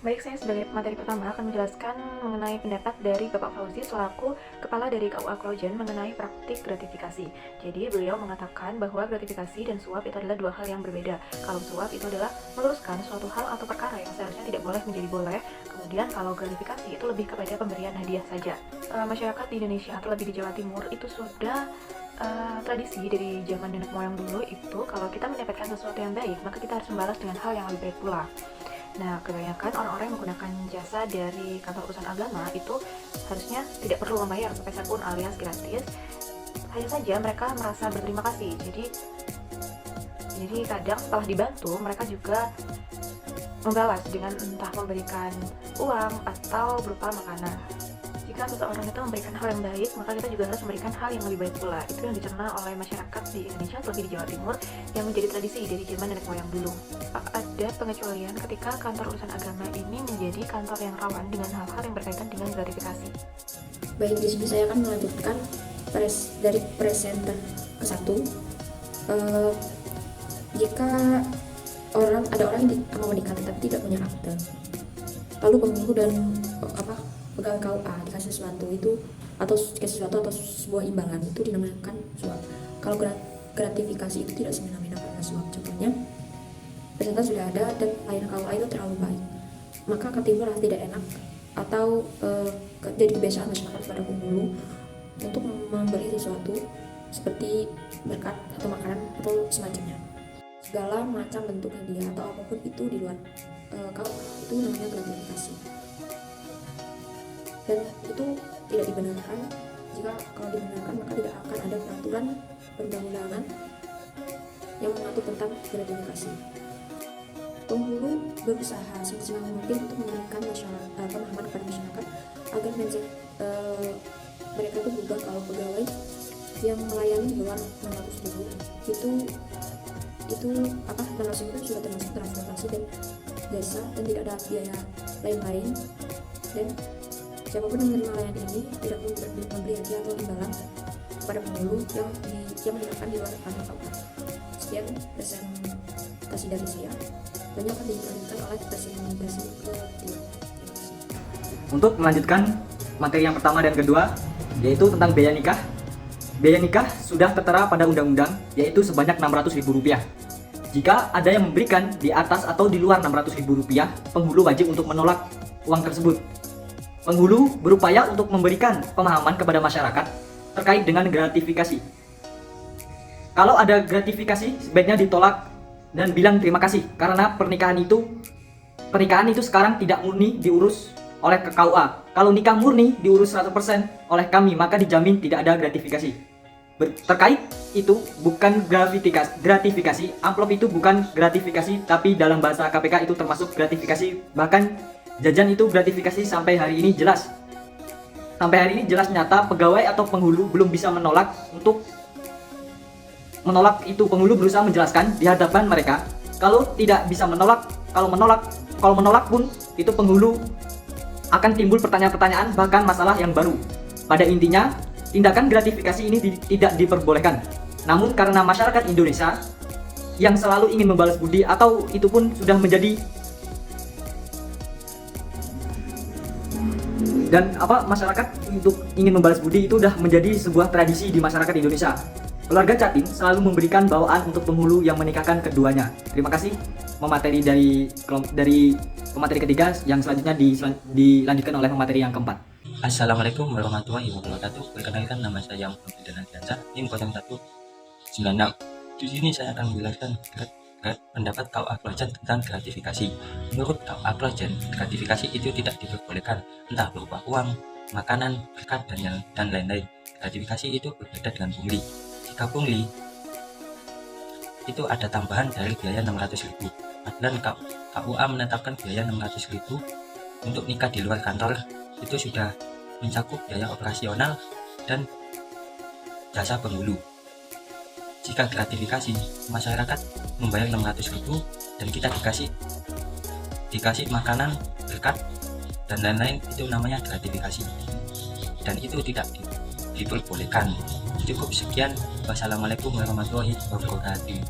Baik, saya sebagai materi pertama akan menjelaskan mengenai pendapat dari Bapak Fauzi selaku Kepala dari KUA Klojen mengenai praktik gratifikasi. Jadi beliau mengatakan bahwa gratifikasi dan suap itu adalah dua hal yang berbeda. Kalau suap itu adalah meluruskan suatu hal atau perkara yang seharusnya tidak boleh menjadi boleh. Kemudian kalau gratifikasi itu lebih kepada pemberian hadiah saja. Masyarakat di Indonesia, terlebih di Jawa Timur, itu sudah tradisi dari zaman nenek moyang dulu itu kalau kita mendapatkan sesuatu yang baik, maka kita harus membalas dengan hal yang lebih baik pula. Nah, kebanyakan orang-orang yang menggunakan jasa dari kantor urusan agama itu harusnya tidak perlu membayar sepeser pun alias gratis. Hanya saja mereka merasa berterima kasih. Jadi kadang setelah dibantu, mereka juga membalas dengan entah memberikan uang atau berupa makanan. Jika seseorang itu memberikan hal yang baik, maka kita juga harus memberikan hal yang lebih baik pula. Itu yang dicerna oleh masyarakat di Indonesia, terlebih di Jawa Timur, yang menjadi tradisi dari zaman nenek moyang dulu. Ada pengecualian ketika kantor urusan agama ini menjadi kantor yang rawan dengan hal-hal yang berkaitan dengan gratifikasi. Baik, di sini saya akan melanjutkan dari presenter ke satu. Jika ada orang yang mau menikah tetapi tidak punya akte, lalu penghulu dan pegawai KUA dikasih sesuatu atau sebuah imbalan, itu dinamakan suap. Kalau gratifikasi itu tidak semena-mena karena suap. Contohnya, presenter sudah ada dan pelayanan KUA itu terlalu baik, maka akan timbul rasa tidak enak atau jadi kebiasaan masyarakat pada penghulu untuk memberi sesuatu seperti berkat atau makanan atau semacamnya. Segala macam bentuk hadiah atau apapun itu di luar KUA itu namanya gratifikasi. Dan itu tidak dibenarkan. Jika kalau dibenarkan, maka tidak akan ada peraturan perundang-undangan yang mengatur tentang gratifikasi. Penghulu berusaha semaksimal mungkin untuk memberikan pemahaman kepada masyarakat agar mindset mereka itu berubah. Kalau pegawai yang melayani di luar 600.000 itu 600.000 itu sudah termasuk transportasi dan jasa dan tidak ada biaya lain-lain, dan siapapun yang menerima layanan ini tidak perlu memberi hadiah atau imbalan kepada penghulu yang menerapkan di luar kantor KUA. Sekian presentasi dari saya. Banyak akan dilanjutkan oleh presentasi kedua. Untuk melanjutkan materi yang pertama dan kedua, yaitu tentang biaya nikah. Biaya nikah sudah tertera pada undang-undang, yaitu sebanyak Rp600.000. Jika ada yang memberikan di atas atau di luar Rp600.000, penghulu wajib untuk menolak uang tersebut. Penghulu berupaya untuk memberikan pemahaman kepada masyarakat terkait dengan gratifikasi. Kalau ada gratifikasi, sebaiknya ditolak dan bilang terima kasih, karena pernikahan itu sekarang tidak murni diurus oleh KUA. Kalau nikah murni diurus 100% oleh kami, maka dijamin tidak ada gratifikasi. Terkait itu bukan gratifikasi, amplop itu bukan gratifikasi, tapi dalam bahasa KPK itu termasuk gratifikasi. Bahkan jajan itu gratifikasi sampai hari ini jelas. Sampai hari ini jelas nyata pegawai atau penghulu belum bisa menolak itu. Penghulu berusaha menjelaskan di hadapan mereka kalau tidak bisa menolak. Kalau menolak pun itu penghulu akan timbul pertanyaan-pertanyaan, bahkan masalah yang baru. Pada intinya, tindakan gratifikasi ini tidak diperbolehkan. Namun karena masyarakat Indonesia yang selalu ingin membalas budi, atau itu pun sudah menjadi masyarakat untuk ingin membalas budi itu sudah menjadi sebuah tradisi di masyarakat Indonesia. Keluarga Catin selalu memberikan bawaan untuk penghulu yang menikahkan keduanya. Terima kasih. Pemateri dari pemateri ketiga, yang selanjutnya dilanjutkan oleh pemateri yang keempat. Assalamualaikum warahmatullahi wabarakatuh. Perkenalkan, nama saya Muhammad Danadiansa, NIM 0196. Di sini saya akan menjelaskan pendapat KUA Klojen tentang gratifikasi. Menurut KUA Klojen, gratifikasi itu tidak diperbolehkan, entah berupa uang, makanan, berkat, dan lain-lain. Gratifikasi itu berbeda dengan pungli. Jika pungli itu ada tambahan dari biaya 600.000, dan KUA menetapkan biaya 600.000 untuk nikah di luar kantor, itu sudah mencakup biaya operasional dan jasa penghulu. Jika gratifikasi, masyarakat membayar 600.000 dan kita dikasih makanan, berkat, dan lain-lain, itu namanya gratifikasi, dan itu tidak diperbolehkan. Cukup sekian. Wassalamualaikum warahmatullahi wabarakatuh.